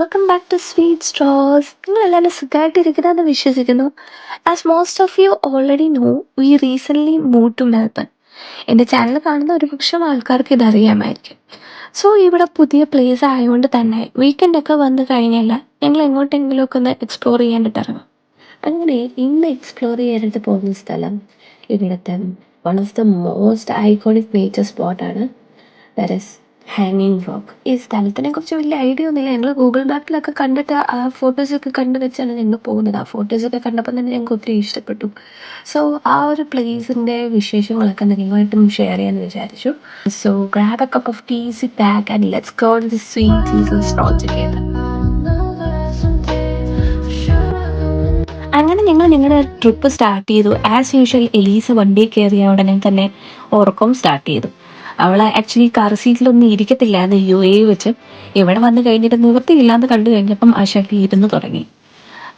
Welcome back to sweet straws. നിങ്ങളെല്ലാവരും സുഖമായിട്ടിരിക്കുന്നതെന്ന് വിശ്വസിക്കുന്നു. As most of you already know, we recently move to Melbourne. എൻ്റെ channel കാണുന്ന ഒരുപക്ഷം ആൾക്കാർക്ക് ഇതറിയാമായിരിക്കും. സോ ഇവിടെ പുതിയ പ്ലേസ് ആയതുകൊണ്ട് തന്നെ വീക്കെൻഡൊക്കെ വന്നു കഴിഞ്ഞാൽ ഞങ്ങൾ എങ്ങോട്ടെങ്കിലുമൊക്കെ ഒന്ന് എക്സ്പ്ലോർ ചെയ്യാനായിട്ട് ഇറങ്ങും. അങ്ങനെ ഇന്ന് എക്സ്പ്ലോർ ചെയ്യാനായിട്ട് പോകുന്ന സ്ഥലം ഇവിടുത്തെ one of the most iconic nature സ്പോട്ടാണ്. ദാറ്റ് ഈസ് ഹാങ്ങിങ് റോക്ക്. ഈ സ്ഥലത്തിനെ കുറിച്ച് വലിയ ഐഡിയ ഒന്നുമില്ല. ഞങ്ങൾ ഗൂഗിൾ മാപ്പിലൊക്കെ കണ്ടിട്ട് ആ ഫോട്ടോസൊക്കെ കണ്ടു വെച്ചാണ് ഞങ്ങൾ പോകുന്നത്. ആ ഫോട്ടോസൊക്കെ കണ്ടപ്പോൾ തന്നെ ഞങ്ങൾക്ക് ഒത്തിരി ഇഷ്ടപ്പെട്ടു. സോ ആ ഒരു പ്ലേസിൻ്റെ വിശേഷങ്ങളൊക്കെ നിങ്ങളുമായിട്ടും ഷെയർ ചെയ്യാമെന്ന് വിചാരിച്ചു. So grab a cup of tea, sit back and let's go to the sweet little stroll together. അങ്ങനെ ഞങ്ങൾ ഞങ്ങളുടെ ട്രിപ്പ് സ്റ്റാർട്ട് ചെയ്തു. ആസ് യൂഷ്വൽ എലീസ വണ്ടിയിൽ കയറിയ ഉടനെ തന്നെ ഉറക്കം സ്റ്റാർട്ട് ചെയ്തു. അവൾ ആക്ച്വലി കാർ സീറ്റിലൊന്നും ഇരിക്കത്തില്ലായിരുന്നു UAE വെച്ച്. ഇവിടെ വന്നു കഴിഞ്ഞിട്ട് നിവൃത്തിയില്ലാന്ന് കണ്ടു കഴിഞ്ഞപ്പം ആ ശക്തി ഇരുന്ന് തുടങ്ങി.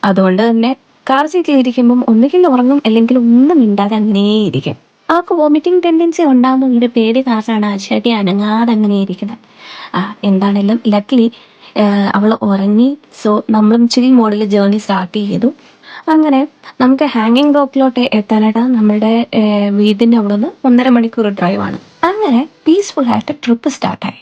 അതുകൊണ്ട് തന്നെ കാർ സീറ്റിൽ ഇരിക്കുമ്പം ഒന്നുകിൽ ഉറങ്ങും അല്ലെങ്കിൽ ഒന്നും മിണ്ടാതെ അങ്ങനെ ഇരിക്കും. അവൾക്ക് വോമിറ്റിംഗ് ടെൻഡൻസി ഉണ്ടാകുന്നതിൻ്റെ പേടി കാരണമാണ് ആ ശക്തി അനങ്ങാതെ അങ്ങനെ ഇരിക്കുന്നത്. എന്താണെങ്കിലും ലക്കിലി അവൾ ഉറങ്ങി. സോ നമ്മളും ചിൽ മോഡിൽ ജേർണി സ്റ്റാർട്ട് ചെയ്തു. അങ്ങനെ നമുക്ക് ഹാങ്ങിങ് റോക്കിലോട്ട് എത്താനായിട്ട് നമ്മളുടെ വീടിൻ്റെ അവിടെ നിന്ന് 1.5 മണിക്കൂർ ഡ്രൈവാണ്. അങ്ങനെ പീസ്ഫുള്ളായിട്ട് ട്രിപ്പ് സ്റ്റാർട്ടായി.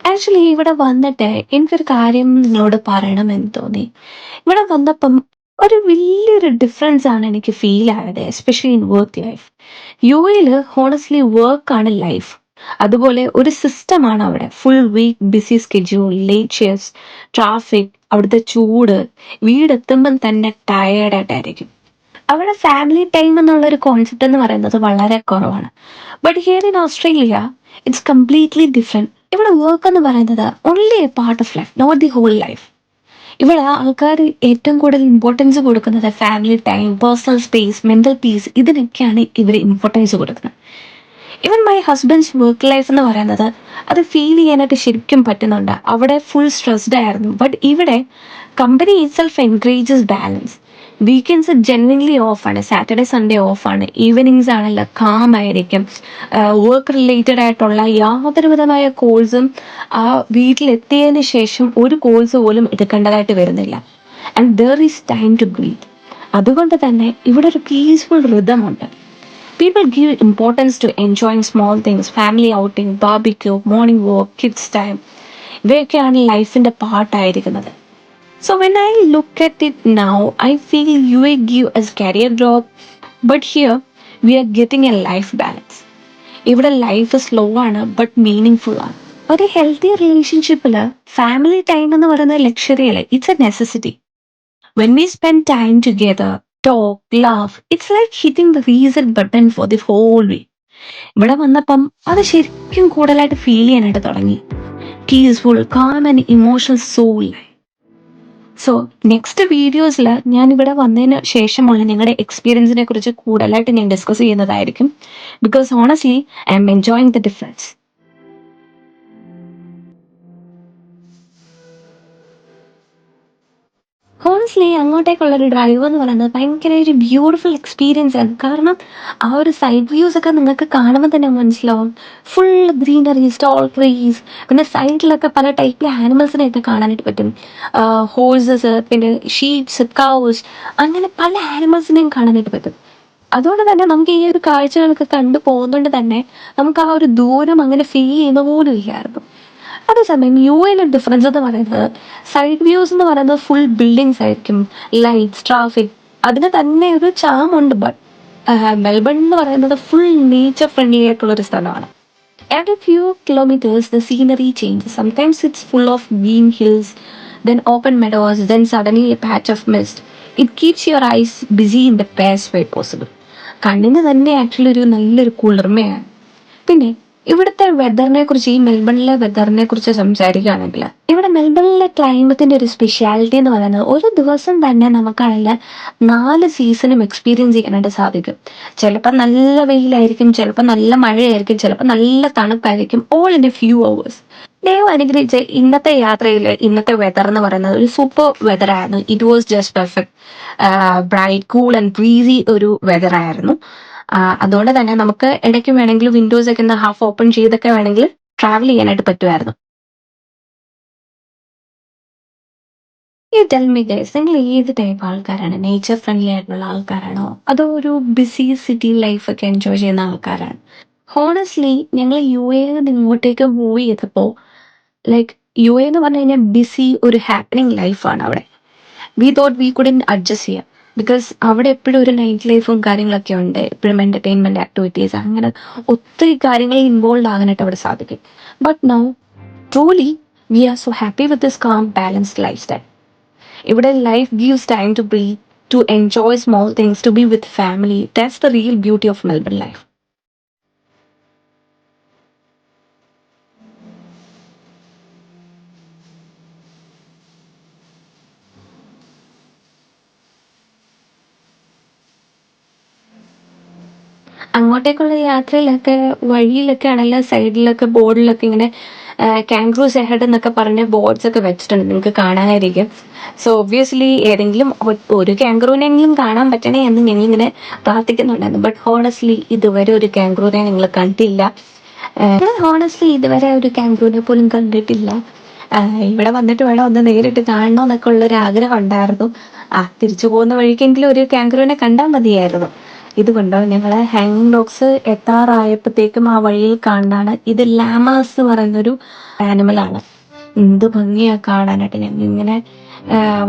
ആക്ച്വലി ഇവിടെ വന്നിട്ട് എനിക്കൊരു കാര്യം നിങ്ങളോട് പറയണമെന്ന് തോന്നി. ഇവിടെ വന്നപ്പം ഒരു വലിയൊരു ഡിഫറൻസ് ആണ് എനിക്ക് ഫീൽ ആയത്, especially in work life. UAE honestly വർക്കാണ് ലൈഫ്. അതുപോലെ ഒരു സിസ്റ്റമാണ് അവിടെ. Full week busy schedule, late shifts, traffic, അവിടുത്തെ ചൂട്, വീടെത്തുമ്പം തന്നെ ടയേർഡായിട്ടായിരിക്കും. അവിടെ ഫാമിലി ടൈം എന്നുള്ളൊരു കോൺസെപ്റ്റ് എന്ന് പറയുന്നത് വളരെ കുറവാണ്. But here in Australia it's completely different. ഇവിടെ വർക്ക് എന്ന് പറയുന്നത് only a part of life, not the whole life. ഇവിടെ ആൾക്കാർ ഏറ്റവും കൂടുതൽ ഇമ്പോർട്ടൻസ് കൊടുക്കുന്നത് family time, personal space, mental peace, ഇതിനൊക്കെയാണ് ഇവർ ഇമ്പോർട്ടൻസ് കൊടുക്കുന്നത്. Even my husband's work life എന്ന് പറയുന്നത് അത് ഫീൽ ചെയ്യാനായിട്ട് ശരിക്കും പറ്റുന്നുണ്ട്. അവിടെ ഫുൾ സ്ട്രെസ്ഡ് ആയിരുന്നു. ബട്ട് ഇവിടെ company itself encourages balance. Weekends genuinely ഓഫാണ്. സാറ്റർഡേ സൺഡേ ഓഫാണ്. ഈവനിങ്സ് ആണല്ലോ കാം ആയിരിക്കും. വർക്ക് റിലേറ്റഡ് ആയിട്ടുള്ള യാതൊരു വിധമായ കോഴ്സും ആ വീട്ടിലെത്തിയതിന് ശേഷം ഒരു കോഴ്സ് പോലും എടുക്കേണ്ടതായിട്ട് വരുന്നില്ല. And there is time to breathe. അതുകൊണ്ട് തന്നെ ഇവിടെ ഒരു പീസ്ഫുൾ റിതമുണ്ട്. People give importance to enjoying small things, family outing, barbecue, morning walk, kids time. ഇവയൊക്കെയാണ് ലൈഫിൻ്റെ പാർട്ടായിരിക്കുന്നത്. So when I look at it now, I feel UAE give us career growth, but here we are getting a life balance. ഇവിടെ life slow ആണ് but meaning full ആണ്. ഒരു healthy റിലേഷൻഷിപ്പിൽ family time എന്ന് പറയുന്നത് ലക്ഷറി അല്ല, it's A necessity. When we spend time together, talk, laugh, it's like hitting the reset button for the whole week. ഇവിടെ വന്നപ്പം അത് ശരിക്കും കൂടുതലായിട്ട് ഫീൽ ചെയ്യാനായിട്ട് തുടങ്ങി. Peaceful, calm and emotional soul. So next വീഡിയോസിൽ ഞാൻ ഇവിടെ വന്നതിന് ശേഷമുള്ള നിങ്ങളുടെ എക്സ്പീരിയൻസിനെ കുറിച്ച് കൂടുതലായിട്ട് ഞാൻ ഡിസ്കസ് ചെയ്യുന്നതായിരിക്കും. Because honestly I am enjoying the difference. Honestly അങ്ങോട്ടേക്കുള്ളൊരു ഡ്രൈവ് എന്ന് പറയുന്നത് ഭയങ്കര ഒരു ബ്യൂട്ടിഫുൾ എക്സ്പീരിയൻസ് ആണ്. കാരണം ആ ഒരു സൈഡ് വ്യൂസ് ഒക്കെ നിങ്ങൾക്ക് കാണുമ്പോൾ തന്നെ മനസ്സിലാവും. ഫുൾ ഗ്രീനറി, സ്റ്റോൾ ട്രീസ്, പിന്നെ സൈഡിലൊക്കെ പല ടൈപ്പിലെ ആനിമൽസിനെയൊക്കെ കാണാനായിട്ട് പറ്റും. ഹോഴ്സസ്, പിന്നെ ഷീപ്സ്, കൗസ്, അങ്ങനെ പല ആനിമൽസിനെയും കാണാനായിട്ട് പറ്റും. അതുകൊണ്ട് തന്നെ നമുക്ക് ഈ ഒരു കാഴ്ചകളൊക്കെ കണ്ടു പോകുന്നതുകൊണ്ട് തന്നെ നമുക്ക് ആ ഒരു ദൂരം അങ്ങനെ ഫീൽ ചെയ്യുന്ന പോലും ഇല്ലായിരുന്നു. അതേസമയം UAE ഡിഫറൻസ് എന്ന് പറയുന്നത് സൈഡ് വ്യൂസ് എന്ന് പറയുന്നത് ഫുൾ ബിൽഡിങ്സ് ആയിരിക്കും, ലൈറ്റ്സ്, ട്രാഫിക്, അതിന് തന്നെ ഒരു ചാമുണ്ട്. ബട്ട് മെൽബൺ എന്ന് പറയുന്നത് ഫുൾ നേച്ചർ ഫ്രണ്ട്ലി ആയിട്ടുള്ളൊരു സ്ഥലമാണ്. Every few kilometers the scenery changes. Sometimes it's full of green hills, then open meadows, then suddenly a patch of mist. It keeps your eyes busy in the best way possible. കണ്ണിന് തന്നെ actually ഒരു നല്ലൊരു കുളിർമയാണ്. പിന്നെ ഇവിടുത്തെ വെതറിനെ കുറിച്ച്, ഈ മെൽബണിലെ വെതറിനെ കുറിച്ച് സംസാരിക്കുകയാണെങ്കിൽ ഇവിടെ മെൽബണിലെ ക്ലൈമറ്റിന്റെ ഒരു സ്പെഷ്യാലിറ്റി എന്ന് പറയുന്നത് ഒരു ദിവസം തന്നെ നമുക്കാണെങ്കിൽ 4 സീസണും എക്സ്പീരിയൻസ് ചെയ്യാനായിട്ട് സാധിക്കും. ചിലപ്പോൾ നല്ല വെയിലായിരിക്കും, ചിലപ്പോൾ നല്ല മഴയായിരിക്കും, ചിലപ്പോൾ നല്ല തണുപ്പായിരിക്കും. All in A few hours. ദൈവം അനുഗ്രഹിച്ച് ഇന്നത്തെ യാത്രയിൽ ഇന്നത്തെ വെതർ എന്ന് പറയുന്നത് ഒരു സൂപ്പർ വെതർ ആയിരുന്നു. It was just perfect. Bright, cool and Breezy ഒരു വെതർ ആയിരുന്നു. അതുകൊണ്ട് തന്നെ നമുക്ക് ഇടയ്ക്ക് വേണമെങ്കിൽ വിൻഡോസ് ഒക്കെ ഒന്ന് ഹാഫ് ഓപ്പൺ ചെയ്തൊക്കെ വേണമെങ്കിൽ ട്രാവൽ ചെയ്യാനായിട്ട് പറ്റുമായിരുന്നു. ഈ ടെൽ മി ഗൈസ്, നിങ്ങൾ ഏത് ടൈപ്പ് ആൾക്കാരാണ്? നേച്ചർ ഫ്രണ്ട്ലി ആയിട്ടുള്ള ആൾക്കാരാണോ, അതോ ഒരു ബിസി സിറ്റി ലൈഫ് ഒക്കെ എൻജോയ് ചെയ്യുന്ന ആൾക്കാരാണ്? ഹോണസ്റ്റ്ലി ഞങ്ങൾ യു എ നിന്ന് ഇങ്ങോട്ടേക്ക് മൂവ് ചെയ്തപ്പോൾ, ലൈക്ക് യു എ എന്ന് പറഞ്ഞു കഴിഞ്ഞാൽ ബിസി ഒരു ഹാപ്പനിങ് ലൈഫാണ് അവിടെ. വി തോട്ട് വി കുഡിൻ അഡ്ജസ്റ്റ് ചെയ്യാം, ബിക്കോസ് അവിടെ എപ്പോഴും ഒരു നൈറ്റ് ലൈഫും കാര്യങ്ങളൊക്കെ ഉണ്ട്, എപ്പോഴും എൻ്റർടൈൻമെൻറ്റ് ആക്ടിവിറ്റീസ്, അങ്ങനെ ഒത്തിരി കാര്യങ്ങളിൽ ഇൻവോൾവ് ആകാനായിട്ട് അവിടെ സാധിക്കും. But now truly we are so happy with this calm balanced lifestyle. ഇവിടെ life gives time to breathe, to enjoy small things, to be with family. That's the real beauty of Melbourne life. അങ്ങോട്ടേക്കുള്ള യാത്രയിലൊക്കെ വഴിയിലൊക്കെ ആണെങ്കിലും സൈഡിലൊക്കെ ബോർഡിലൊക്കെ ഇങ്ങനെ കാംഗ്രൂസ് ahead എന്നൊക്കെ പറഞ്ഞ boards ഒക്കെ വെച്ചിട്ടുണ്ട്, നിങ്ങൾക്ക് കാണാനായിരിക്കും. സോ ഒബ്വിയസ്ലി ഏതെങ്കിലും ഒരു കാംഗ്രൂവിനെങ്കിലും കാണാൻ പറ്റണേ എന്ന് ഞങ്ങളിങ്ങനെ പ്രാർത്ഥിക്കുന്നുണ്ടായിരുന്നു. ബട്ട് ഹോണസ്റ്റ്ലി ഇതുവരെ ഒരു കാംഗ്രൂവിനെ നിങ്ങൾ കണ്ടില്ല. ഹോണസ്റ്റ്ലി ഇതുവരെ ഒരു കാംഗ്രൂവിനെ പോലും കണ്ടിട്ടില്ല. ഇവിടെ വന്നിട്ട് വേണം ഒന്ന് നേരിട്ട് കാണണമെന്നൊക്കെ ഉള്ളൊരു ആഗ്രഹം ഉണ്ടായിരുന്നു. തിരിച്ചു പോകുന്ന വഴിക്കെങ്കിലും ഒരു കാംഗ്രൂവിനെ കണ്ടാൽ മതിയായിരുന്നു. ഇതുകൊണ്ടോ ഞങ്ങൾ ഹാങ്ങിങ് റോക്സ് എത്താറായപ്പോഴത്തേക്കും ആ വഴിയിൽ കാണാനാണ്, ഇത് ലാമാസ് എന്ന് പറയുന്നൊരു ആനിമലാണ്. എന്ത് ഭംഗിയാ കാണാനായിട്ട്. ഞങ്ങൾ ഇങ്ങനെ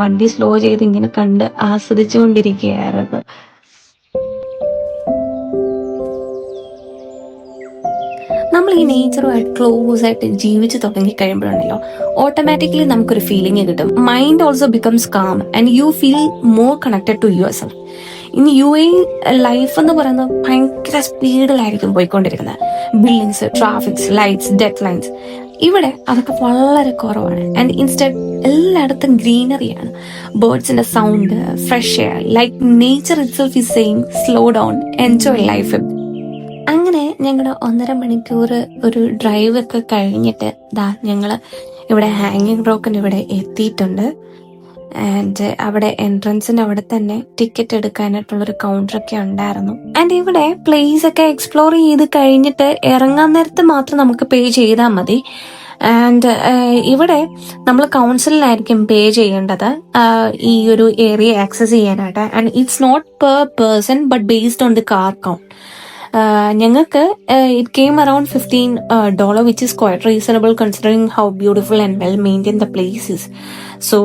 വണ്ടി സ്ലോ ചെയ്ത് ഇങ്ങനെ കണ്ട് ആസ്വദിച്ചു കൊണ്ടിരിക്കുകയായിരുന്നു. നമ്മൾ ഈ നേച്ചറുമായിട്ട് ക്ലോസ് ആയിട്ട് ജീവിച്ചു തുടങ്ങി കഴിയുമ്പോഴുണ്ടല്ലോ, ഓട്ടോമാറ്റിക്കലി നമുക്കൊരു ഫീലിംഗ് കിട്ടും. Mind also becomes calm and you feel more connected to yourself. ഇനി യു എ ലൈഫ് എന്ന് പറയുന്നത് ഭയങ്കര സ്പീഡിലായിരിക്കും പോയിക്കൊണ്ടിരിക്കുന്നത്. Buildings, traffics, lights, deadlines. ഇവിടെ അതൊക്കെ വളരെ കുറവാണ്. ആൻഡ് ഇൻസ്റ്റെഡ് എല്ലായിടത്തും ഗ്രീനറിയാണ്, ബേർഡ്സിന്റെ sound, fresh air, like nature itself is saying slow down, enjoy life. അങ്ങനെ ഞങ്ങളുടെ 1.5 മണിക്കൂർ ഒരു ഡ്രൈവ് ഒക്കെ കഴിഞ്ഞിട്ട് ഞങ്ങൾ ഇവിടെ ഹാങ്ങിങ് റോക്കിന് ഇവിടെ എത്തിയിട്ടുണ്ട്. ആൻഡ് അവിടെ എൻട്രൻസിന്റെ അവിടെ തന്നെ ടിക്കറ്റ് എടുക്കാനായിട്ടുള്ളൊരു കൗണ്ടറൊക്കെ ഉണ്ടായിരുന്നു. ആൻഡ് ഇവിടെ പ്ലേസ് ഒക്കെ എക്സ്പ്ലോർ ചെയ്ത് കഴിഞ്ഞിട്ട് ഇറങ്ങാൻ നേരത്ത് മാത്രം നമുക്ക് പേ ചെയ്താൽ മതി. ആൻഡ് ഇവിടെ നമ്മൾ കൗൺസിലിനായിരിക്കും പേ ചെയ്യേണ്ടത് ഈ ഒരു ഏരിയ ആക്സസ് ചെയ്യാനായിട്ട്. And it's not per person but based on the car count. ഞങ്ങൾക്ക് it came around $15, which is quite reasonable considering how beautiful and well maintain the places. So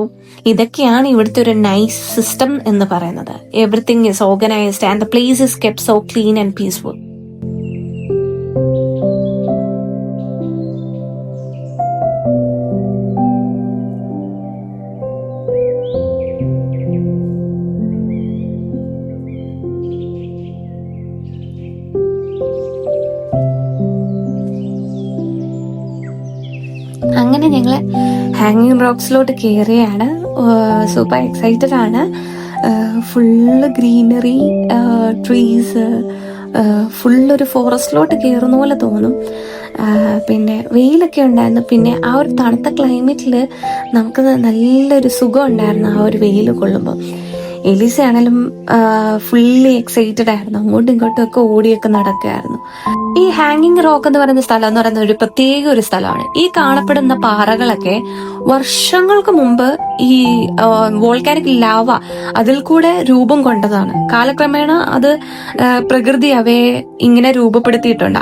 ഇതൊക്കെയാണ് ഇവിടുത്തെ ഒരു നൈസ് സിസ്റ്റം എന്ന് പറയുന്നത്. Everything is organised and the place is kept so clean and peaceful. അങ്ങനെ ഞങ്ങൾ ഹാങ്ങിങ് റോക്സിലോട്ട് കയറിയാണ്. സൂപ്പർ എക്സൈറ്റഡ് ആണ്. ഫുള്ള് ഗ്രീനറി, ട്രീസ്, ഫുള്ളൊരു ഫോറസ്റ്റിലോട്ട് കയറുന്ന പോലെ തോന്നും. പിന്നെ വെയിലൊക്കെ ഉണ്ടായിരുന്നു. പിന്നെ ആ ഒരു തണുത്ത ക്ലൈമറ്റിൽ നമുക്ക് നല്ലൊരു സുഖം ഉണ്ടായിരുന്നു ആ ഒരു വെയിൽ കൊള്ളുമ്പോൾ. എലീസ ആണെങ്കിലും ഫുള്ളി എക്സൈറ്റഡ് ആയിരുന്നു. അങ്ങോട്ടും ഇങ്ങോട്ടും ഒക്കെ ഓടിയൊക്കെ നടക്കുകയായിരുന്നു. ഈ ഹാങ്ങിങ് റോക്ക് എന്ന് പറയുന്ന സ്ഥലം എന്ന് പറയുന്ന ഒരു പ്രത്യേക ഒരു സ്ഥലമാണ്. ഈ കാണപ്പെടുന്ന പാറകളൊക്കെ വർഷങ്ങൾക്ക് മുമ്പ് ഈ വോൾക്കാനിക് ലാവ അതിൽ കൂടെ രൂപം കൊണ്ടതാണ്. കാലക്രമേണ അത് പ്രകൃതി അവയെ ഇങ്ങനെ രൂപപ്പെടുത്തിയിട്ടുണ്ട്.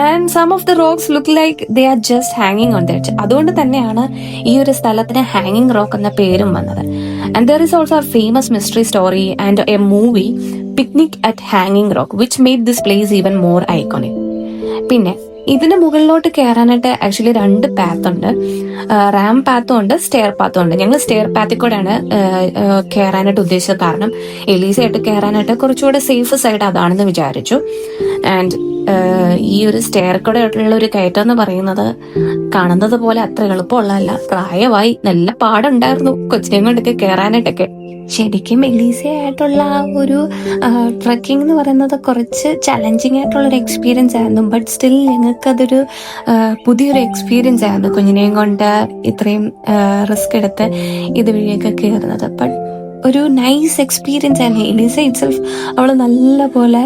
And some of the rocks look like they are just ഹാങ്ങിങ് ഓൺ ദാറ്റ്. അതുകൊണ്ട് തന്നെയാണ് ഈ ഒരു സ്ഥലത്തിന് ഹാങ്ങിങ് റോക്ക് എന്ന പേരും വന്നത്. And there is also a famous mystery story and a movie, Picnic at ഹാങ്ങിങ് Rock, which made this place even more iconic. പിന്നെ ഇതിന് മുകളിലോട്ട് കയറാനായിട്ട് ആക്ച്വലി 2 പാത്ത് ഉണ്ട്. റാം പാത്തും ഉണ്ട്, സ്റ്റെയർ പാത്തും ഉണ്ട്. ഞങ്ങൾ സ്റ്റെയർ പാത്തിൽ കൂടെയാണ് കയറാനായിട്ട് ഉദ്ദേശിച്ചത്. കാരണം എലീസയായിട്ട് കയറാനായിട്ട് കുറച്ചുകൂടെ സേഫ് സൈഡ് അതാണെന്ന് വിചാരിച്ചു. ആൻഡ് ഈ ഒരു സ്റ്റെയർ കൂടെ ഉള്ള ഒരു കയറ്റം എന്ന് പറയുന്നത് കാണുന്നത് പോലെ അത്ര എളുപ്പമുള്ളതല്ല. പ്രായമായി, നല്ല പാടുണ്ടായിരുന്നു കൊച്ചിനെയും കൊണ്ടൊക്കെ കയറാനായിട്ടൊക്കെ. ശരിക്കും എലീസി ആയിട്ടുള്ള ആ ഒരു ട്രക്കിംഗ് എന്ന് പറയുന്നത് കുറച്ച് ചലഞ്ചിങ് ആയിട്ടുള്ളൊരു എക്സ്പീരിയൻസ് ആയിരുന്നു. ബട്ട് സ്റ്റിൽ ഞങ്ങൾക്കതൊരു പുതിയൊരു എക്സ്പീരിയൻസ് ആയിരുന്നു, കുഞ്ഞിനെയും കൊണ്ട് ഇത്രയും റിസ്ക് എടുത്ത് ഇതുവഴിയൊക്കെ കയറുന്നത്. ബട്ട് ഒരു നൈസ് എക്സ്പീരിയൻസ് ആയിരുന്നു. എലീസ ഇറ്റ്സെൽഫ് അവൾ നല്ല പോലെ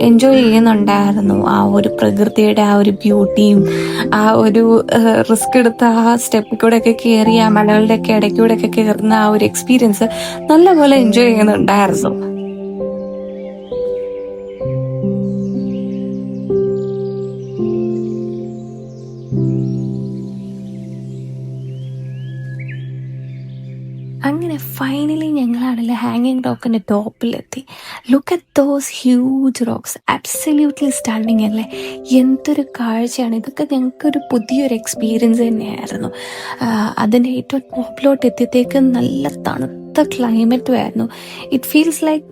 എൻജോയ് ചെയ്യുന്നുണ്ടായിരുന്നു ആ ഒരു പ്രകൃതിയുടെ ആ ഒരു ബ്യൂട്ടിയും ആ ഒരു റിസ്ക് എടുത്ത ആ സ്റ്റെപ്പിൽ കൂടെ ഒക്കെ കയറി ആ മലകളുടെ ഒക്കെ ഇടയ്ക്കൂടെ ഒക്കെ കയറുന്ന ആ ഒരു എക്സ്പീരിയൻസ് നല്ലപോലെ എൻജോയ് ചെയ്യുന്നുണ്ടായിരുന്നു. അങ്ങനെ ഫൈനലി ഞങ്ങളാണല്ലോ ഹാങ്ങിങ് റോക്കിന്റെ ടോപ്പിലെത്തി. Look at those huge rocks, absolutely standing അല്ലേ. എന്തൊരു കാഴ്ചയാണ് ഇതൊക്കെ. ഞങ്ങൾക്കൊരു പുതിയൊരു എക്സ്പീരിയൻസ് തന്നെയായിരുന്നു. അതിൻ്റെ ഏറ്റവും ടോപ്പിലോട്ട് എത്തിയത്തേക്ക് നല്ല തണുത്ത ക്ലൈമറ്റും ആയിരുന്നു. It feels like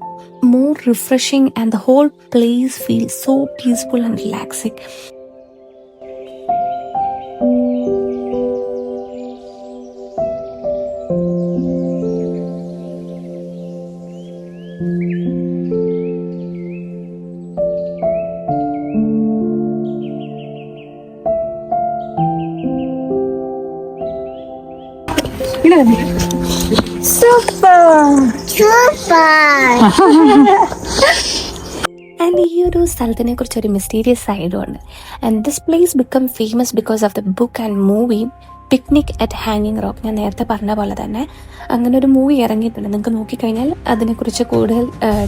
more refreshing and the whole place feels so peaceful and relaxing. And ഈ ഒരു സ്ഥലത്തിനെ കുറിച്ച് ഒരു മിസ്റ്റീരിയസ് സൈഡും ഉണ്ട്. And this place become famous because of the book and movie Picnic at ഹാങ്ങിങ് റോക്ക്. ഞാൻ നേരത്തെ പറഞ്ഞ പോലെ തന്നെ അങ്ങനെ ഒരു മൂവി ഇറങ്ങിയിട്ടുണ്ട്. നിങ്ങൾക്ക് നോക്കിക്കഴിഞ്ഞാൽ അതിനെക്കുറിച്ച് കൂടുതൽ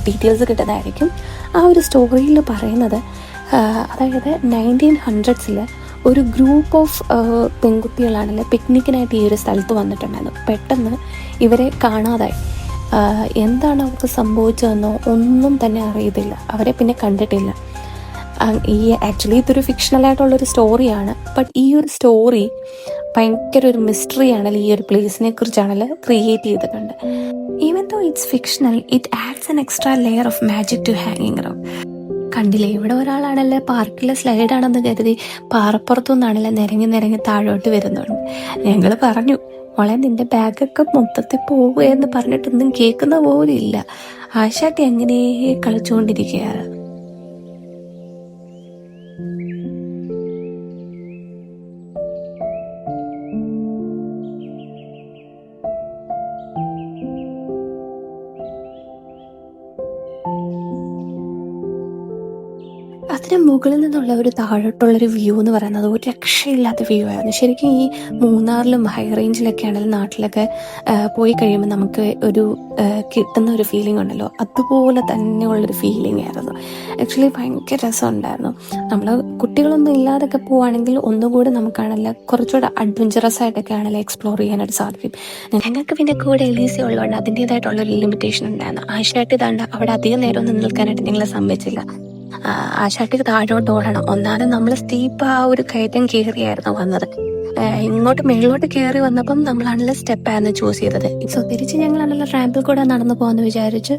ഡീറ്റെയിൽസ് കിട്ടുന്നതായിരിക്കും. ആ ഒരു സ്റ്റോറിയിൽ പറയുന്നത് അതായത് 1900s ഒരു ഗ്രൂപ്പ് ഓഫ് പെൺകുട്ടികളാണല്ലോ പിക്നിക്കിനായിട്ട് ഈ ഒരു സ്ഥലത്ത് വന്നിട്ടുണ്ടായിരുന്നു. പെട്ടെന്ന് ഇവരെ കാണാതായി. എന്താണ് അവർക്ക് സംഭവിച്ചതെന്നോ ഒന്നും തന്നെ അറിയത്തില്ല. അവരെ പിന്നെ കണ്ടിട്ടില്ല. ഈ ആക്ച്വലി ഇതൊരു ഫിക്ഷണലായിട്ടുള്ളൊരു സ്റ്റോറിയാണ്. ബട്ട് ഈ ഒരു സ്റ്റോറി ഭയങ്കര ഒരു മിസ്റ്ററി ആണല്ലോ ഈ ഒരു പ്ലേസിനെ കുറിച്ചാണല്ലോ ക്രിയേറ്റ് ചെയ്തിട്ടുണ്ട്. Even though it's fictional, it adds an extra layer of magic to ഹാങ്ങിങ് റോക്ക്. കണ്ടില്ലേ, ഇവിടെ ഒരാളാണല്ലേ പാർക്കിലെ സ്ലൈഡാണെന്ന് കരുതി പാറപ്പുറത്തുനിന്നാണല്ലേ നിരങ്ങി താഴോട്ട് വരുന്നുണ്ട്. ഞങ്ങൾ പറഞ്ഞു, മോളെ നിന്റെ ബാഗൊക്കെ മൊത്തത്തിൽ പോവുകയെന്ന് പറഞ്ഞിട്ടൊന്നും കേൾക്കുന്ന പോലും ഇല്ല. ആശാട്ടി എങ്ങനെ കളിച്ചുകൊണ്ടിരിക്കുകയാണ്. അതിന് മുകളിൽ നിന്നുള്ള ഒരു താഴോട്ടുള്ളൊരു വ്യൂ എന്ന് പറയുന്നത് ഒരു രക്ഷയില്ലാത്ത വ്യൂ ആയിരുന്നു. ശരിക്കും ഈ മൂന്നാറിലും ഹൈ റേഞ്ചിലൊക്കെ ആണെങ്കിലും നാട്ടിലൊക്കെ പോയി കഴിയുമ്പോൾ നമുക്ക് ഒരു കിട്ടുന്ന ഒരു ഫീലിംഗ് ഉണ്ടല്ലോ, അതുപോലെ തന്നെയുള്ളൊരു ഫീലിംഗ് ആയിരുന്നു. ആക്ച്വലി ഭയങ്കര രസമുണ്ടായിരുന്നു. നമ്മൾ കുട്ടികളൊന്നും ഇല്ലാതൊക്കെ പോവുകയാണെങ്കിൽ ഒന്നുകൂടി നമുക്കാണല്ലോ കുറച്ചുകൂടെ അഡ്വഞ്ചറസ് ആയിട്ടൊക്കെ ആണല്ലോ എക്സ്പ്ലോർ ചെയ്യാനായിട്ട് സാധിക്കും. ഞങ്ങൾക്ക് പിന്നെ കൂടെ എലീസി ഉള്ളതുകൊണ്ട് അതിൻ്റേതായിട്ടുള്ളൊരു ലിമിറ്റേഷൻ ഉണ്ടായിരുന്നു. ആശാട്ടി താണ്ട് അവിടെ അധികം നേരം ഒന്നും നിൽക്കാനായിട്ട് ഞങ്ങളെ സമ്മതിച്ചില്ല. ആശാട്ടിക്ക് താഴോട്ട് ഓടണം. ഒന്നാമത് നമ്മൾ സ്റ്റീപ്പ് ആ ഒരു കയറ്റം കയറിയായിരുന്നു വന്നത്. ഇങ്ങോട്ട് മേളിലോട്ട് കയറി വന്നപ്പം നമ്മളാണല്ലോ സ്റ്റെപ്പായിരുന്നു ചൂസ് ചെയ്തത്. സോ തിരിച്ച് ഞങ്ങളാണല്ലോ റാമ്പിൽ കൂടെ നടന്നു പോകാമെന്ന് വിചാരിച്ച്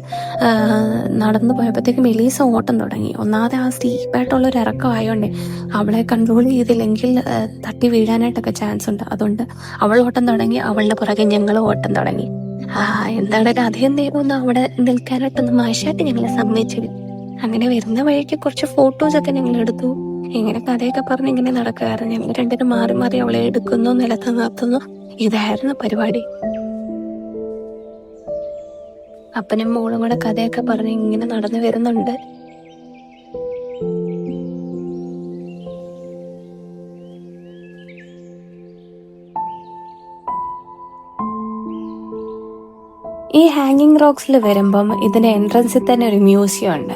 നടന്നു പോയപ്പോഴത്തേക്കും എലീസ ഓട്ടം തുടങ്ങി. ഒന്നാമത് ആ സ്റ്റീപ്പായിട്ടുള്ളൊരു ഇറക്കം ആയതുകൊണ്ട് അവളെ കൺട്രോൾ ചെയ്തില്ലെങ്കിൽ തട്ടി വീഴാനായിട്ടൊക്കെ ചാൻസ് ഉണ്ട്. അതുകൊണ്ട് അവൾ ഓട്ടം തുടങ്ങി, അവളുടെ പുറകെ ഞങ്ങൾ ഓട്ടം തുടങ്ങി. എന്തായാലും അധികം നേരം ഒന്നും അവിടെ നിൽക്കാനായിട്ടൊന്നും ആശാട്ടി ഞങ്ങളെ സമ്മതിച്ചില്ല. അങ്ങനെ വരുന്ന വഴിക്ക് കുറച്ച് ഫോട്ടോസൊക്കെ ഞങ്ങൾ എടുത്തു. ഇങ്ങനെ കഥയൊക്കെ പറഞ്ഞ് ഇങ്ങനെ നടക്കാറ്. ഞങ്ങൾ രണ്ടിനും മാറി മാറി അവളെ എടുക്കുന്നു, നിലത്ത് നിർത്തുന്നു. ഇതായിരുന്നു പരിപാടി. അപ്പനും മോളും കൂടെ കഥയൊക്കെ പറഞ്ഞ് ഇങ്ങനെ നടന്നു വരുന്നുണ്ട്. ഈ ഹാങ്ങിങ് റോക്സിൽ വരുമ്പം ഇതിൻ്റെ എൻട്രൻസിൽ തന്നെ ഒരു മ്യൂസിയം ഉണ്ട്.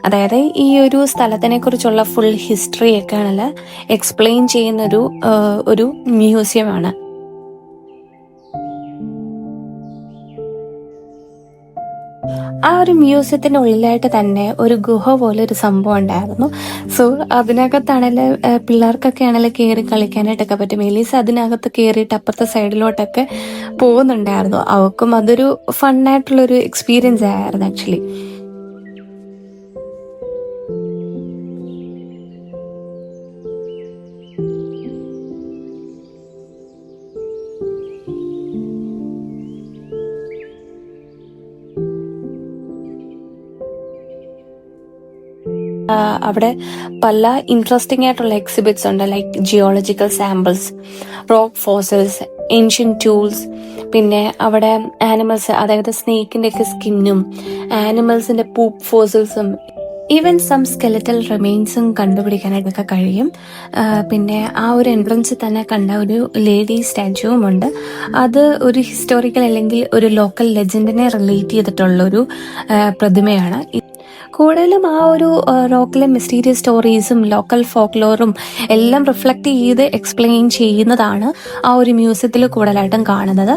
അതായത് ഈ ഒരു സ്ഥലത്തിനെ കുറിച്ചുള്ള ഫുൾ ഹിസ്റ്ററി ഒക്കെ ആണല്ലോ എക്സ്പ്ലെയിൻ ചെയ്യുന്നൊരു ഒരു മ്യൂസിയമാണ്. ആ ഒരു മ്യൂസിയത്തിൻ്റെ ഉള്ളിലായിട്ട് തന്നെ ഒരു ഗുഹ പോലെ ഒരു സംഭവം ഉണ്ടായിരുന്നു. സോ അതിനകത്താണല്ലോ പിള്ളേർക്കൊക്കെ ആണല്ലോ കയറി കളിക്കാനായിട്ടൊക്കെ പറ്റും. എലീസ് അതിനകത്ത് കയറിയിട്ട് അപ്പുറത്തെ സൈഡിലോട്ടൊക്കെ പോകുന്നുണ്ടായിരുന്നു. അവർക്കും അതൊരു ഫണ്ണായിട്ടുള്ളൊരു എക്സ്പീരിയൻസ് ആയിരുന്നു ആക്ച്വലി. അവിടെ പല ഇൻട്രസ്റ്റിംഗ് ആയിട്ടുള്ള എക്സിബിറ്റ്സ് ഉണ്ട്, like geological samples, rock fossils, ancient tools, പിന്നെ അവിടെ ആനിമൽസ്, അതായത് സ്നേക്കിൻ്റെ ഒക്കെ സ്കിന്നും ആനിമൽസിൻ്റെ പൂപ്പ് ഫോസിൽസും ഈവൻ സം സ്കെലറ്റൽ റിമെയിൻസും കണ്ടുപിടിക്കാനായിട്ടൊക്കെ കഴിയും. പിന്നെ ആ ഒരു എൻട്രൻസിൽ തന്നെ കണ്ട ഒരു ലേഡി സ്റ്റാച്യുവും ഉണ്ട്. അത് ഒരു ഹിസ്റ്റോറിക്കൽ അല്ലെങ്കിൽ ഒരു ലോക്കൽ ലെജൻഡിനെ റിലേറ്റ് ചെയ്തിട്ടുള്ളൊരു പ്രതിമയാണ്. കൂടുതലും ആ ഒരു റോക്കിലെ മിസ്റ്റീരിയസ് സ്റ്റോറീസും ലോക്കൽ ഫോക്ലോറും എല്ലാം റിഫ്ലക്റ്റ് ചെയ്ത് എക്സ്പ്ലെയിൻ ചെയ്യുന്നതാണ് ആ ഒരു മ്യൂസിയത്തിൽ കൂടുതലായിട്ടും കാണുന്നത്.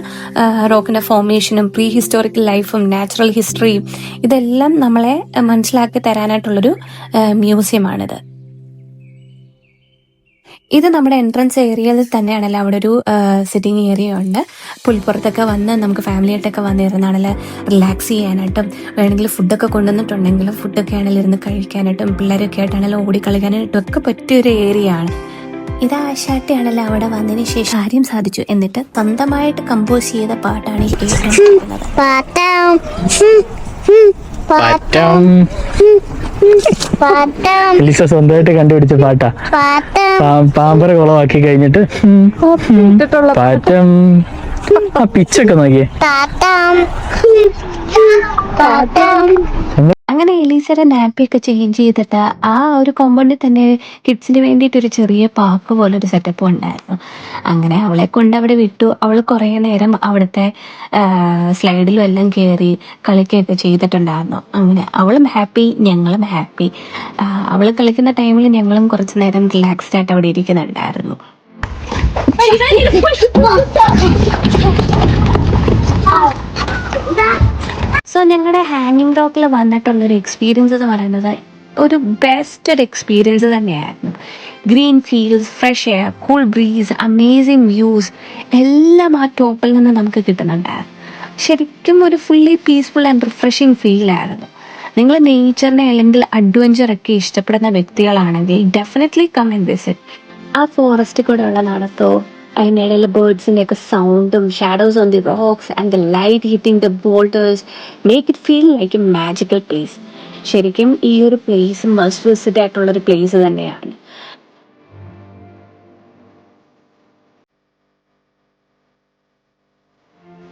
റോക്കിൻ്റെ ഫോർമേഷനും പ്രീ ഹിസ്റ്റോറിക്കൽ ലൈഫും നാച്ചുറൽ ഹിസ്റ്ററിയും ഇതെല്ലാം നമ്മളെ മനസ്സിലാക്കി തരാനായിട്ടുള്ളൊരു മ്യൂസിയമാണിത്. ഇത് നമ്മുടെ എൻട്രൻസ് ഏരിയയിൽ തന്നെയാണല്ലോ. അവിടെ ഒരു സിറ്റിംഗ് ഏരിയ ഉണ്ട്. പുൽപ്പുറത്തൊക്കെ വന്ന് നമുക്ക് ഫാമിലിയായിട്ടൊക്കെ വന്നിരുന്നാണല്ലോ റിലാക്സ് ചെയ്യാനായിട്ടും, വേണമെങ്കിൽ ഫുഡൊക്കെ കൊണ്ടുവന്നിട്ടുണ്ടെങ്കിലും ഫുഡൊക്കെ ആണെങ്കിലും ഇരുന്ന് കഴിക്കാനായിട്ടും പിള്ളേരൊക്കെ ആയിട്ടാണെങ്കിലും ഓടിക്കളിക്കാനായിട്ടും ഒക്കെ പറ്റിയൊരു ഏരിയ ആണ് ഇത്. ആശാട്ടിയാണല്ലോ അവിടെ വന്നതിന് ശേഷം കാര്യം സാധിച്ചു എന്നിട്ട് സ്വന്തമായിട്ട് കമ്പോസ് ചെയ്ത പാട്ടാണ് ഈ കേൾക്കുന്നത്. സ്വന്തമായിട്ട് കണ്ടുപിടിച്ച പാട്ടാ. പാമ്പര കുളമാക്കി കഴിഞ്ഞിട്ട് പാറ്റം പിച്ചൊക്കെ നോക്കിയേ. അങ്ങനെ എലീസയുടെ നാപ്പിയൊക്കെ ചേഞ്ച് ചെയ്തിട്ട് ആ ഒരു കോമ്പൗണ്ടിൽ തന്നെ കിഡ്സിന് വേണ്ടിയിട്ടൊരു ചെറിയ പാർക്ക് പോലൊരു സെറ്റപ്പ് ഉണ്ടായിരുന്നു. അങ്ങനെ അവളെ കൊണ്ട് അവിടെ വിട്ടു. അവൾ കുറേ നേരം അവിടുത്തെ സ്ലൈഡിലും എല്ലാം കയറി കളിക്കുകയൊക്കെ ചെയ്തിട്ടുണ്ടായിരുന്നു. അങ്ങനെ അവളും ഹാപ്പി, ഞങ്ങളും ഹാപ്പി. അവൾ കളിക്കുന്ന ടൈമിൽ ഞങ്ങളും കുറച്ച് നേരം റിലാക്സ്ഡ് ആയിട്ട് അവിടെ ഇരിക്കുന്നുണ്ടായിരുന്നു. സോ ഞങ്ങളുടെ ഹാങ്ങിങ് റോക്കിൽ വന്നിട്ടുള്ളൊരു എക്സ്പീരിയൻസ് എന്ന് പറയുന്നത് ഒരു ബെസ്റ്റ് എക്സ്പീരിയൻസ് തന്നെയായിരുന്നു. Green fields, fresh air, cool breeze, amazing views എല്ലാം ആ ടോപ്പിൽ നിന്ന് നമുക്ക് കിട്ടുന്നുണ്ടായിരുന്നു. ശരിക്കും ഒരു ഫുള്ളി പീസ്ഫുൾ ആൻഡ് റിഫ്രഷിങ് ഫീലായിരുന്നു. നിങ്ങൾ നേച്ചറിനെ അല്ലെങ്കിൽ അഡ്വഞ്ചറൊക്കെ ഇഷ്ടപ്പെടുന്ന വ്യക്തികളാണെങ്കിൽ ഡെഫിനറ്റ്ലി കം ആൻഡ് വിസിറ്റ്. ആ ഫോറസ്റ്റ് കൂടെ ഉള്ള നടത്തോ, അതിനിടയിൽ ബേർഡ്സിൻ്റെ ഒക്കെ സൗണ്ടും shadows on the rocks and the light hitting the boulders make it feel like A magical place. ശരിക്കും ഈ ഒരു പ്ലേസ് മസ്റ്റ് വിസിറ്റ് ആയിട്ടുള്ളൊരു പ്ലേസ് തന്നെയാണ്.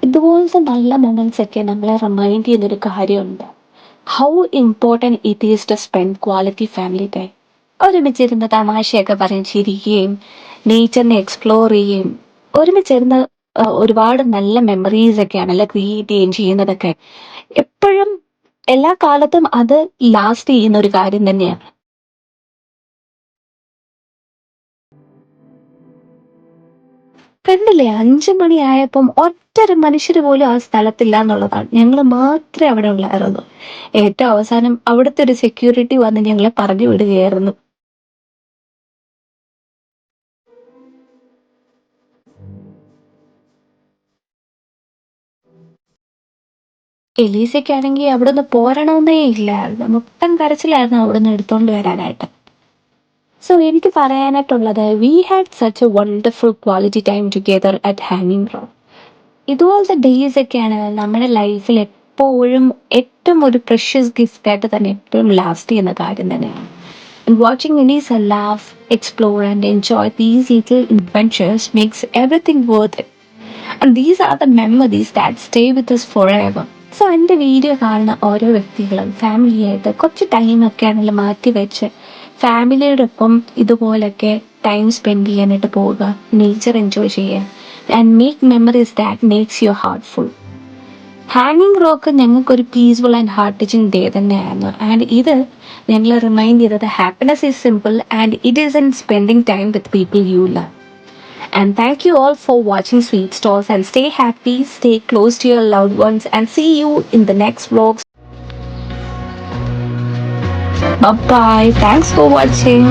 ഇതുപോലത്തെ നല്ല മൊമെന്റ്സ് ഒക്കെ നമ്മളെ റിമൈൻഡ് ചെയ്യുന്നൊരു കാര്യമുണ്ട്. How important it is to spend quality family time. ഒരുമിച്ചിരുന്ന് തമാശയൊക്കെ പറഞ്ഞ് ചിരിക്കുകയും നേച്ചറിനെ എക്സ്പ്ലോർ ചെയ്യുകയും ഒരുമിച്ചിരുന്ന് ഒരുപാട് നല്ല മെമ്മറീസ് ഒക്കെയാണല്ലോ ക്രിയേറ്റ് ചെയ്യുകയും ചെയ്യുന്നതൊക്കെ. എപ്പോഴും എല്ലാ കാലത്തും അത് ലാസ്റ്റ് ചെയ്യുന്ന ഒരു കാര്യം തന്നെയാണ്. കണ്ടില്ലേ, 5 മണിയായപ്പം ഒറ്റൊരു മനുഷ്യർ പോലും ആ സ്ഥലത്തില്ല എന്നുള്ളതാണ്. ഞങ്ങൾ മാത്രമേ അവിടെ ഉള്ളായിരുന്നു. ഏറ്റവും അവസാനം അവിടുത്തെ ഒരു സെക്യൂരിറ്റി വന്ന് ഞങ്ങളെ പറഞ്ഞു വിടുകയായിരുന്നു. എലീസയ്ക്കാണെങ്കിൽ അവിടെ നിന്ന് പോരണമേ ഇല്ലായിരുന്നു. മൊത്തം കരച്ചിലായിരുന്നു അവിടെ നിന്ന് എടുത്തോണ്ട് വരാനായിട്ട്. സോ എനിക്ക് പറയാനായിട്ടുള്ളത്, we had such A wonderful quality time together at ഹാങ്ങിങ് റോക്ക്. ഇതുപോലത്തെ ഡേയ്സ് ഒക്കെയാണ് നമ്മുടെ ലൈഫിൽ എപ്പോഴും ഏറ്റവും ഒരു പ്രഷ്യസ് ഗിഫ്റ്റ് ആയിട്ട് തന്നെ എപ്പോഴും ലാസ്റ്റ് ചെയ്യുന്ന കാര്യം തന്നെയാണ്. And watching Elisa laugh, explore and enjoy these little adventures makes everything worth it. And these are the memories that stay with us forever. So എൻ്റെ വീഡിയോ കാണുന്ന ഓരോ വ്യക്തികളും ഫാമിലിയായിട്ട് കുറച്ച് ടൈമൊക്കെ ആണെങ്കിലും മാറ്റി വെച്ച് ഫാമിലിയോടൊപ്പം ഇതുപോലൊക്കെ ടൈം സ്പെൻഡ് ചെയ്യാനായിട്ട് പോവുക, നേച്ചർ എൻജോയ് ചെയ്യുക and make memories that makes your heart full. ഹാങ്ങിങ് റോക്ക് ഞങ്ങൾക്കൊരു peaceful and heart touching day തന്നെയായിരുന്നു. ആൻഡ് ഇത് ഞങ്ങൾ റിമൈൻഡ് ചെയ്തത് happiness is simple and it is in spending time with people you love. And thank you all for watching Sweet Stores, and stay happy, stay close to your loved ones, and see you in the next vlogs. Bye bye. Thanks for watching.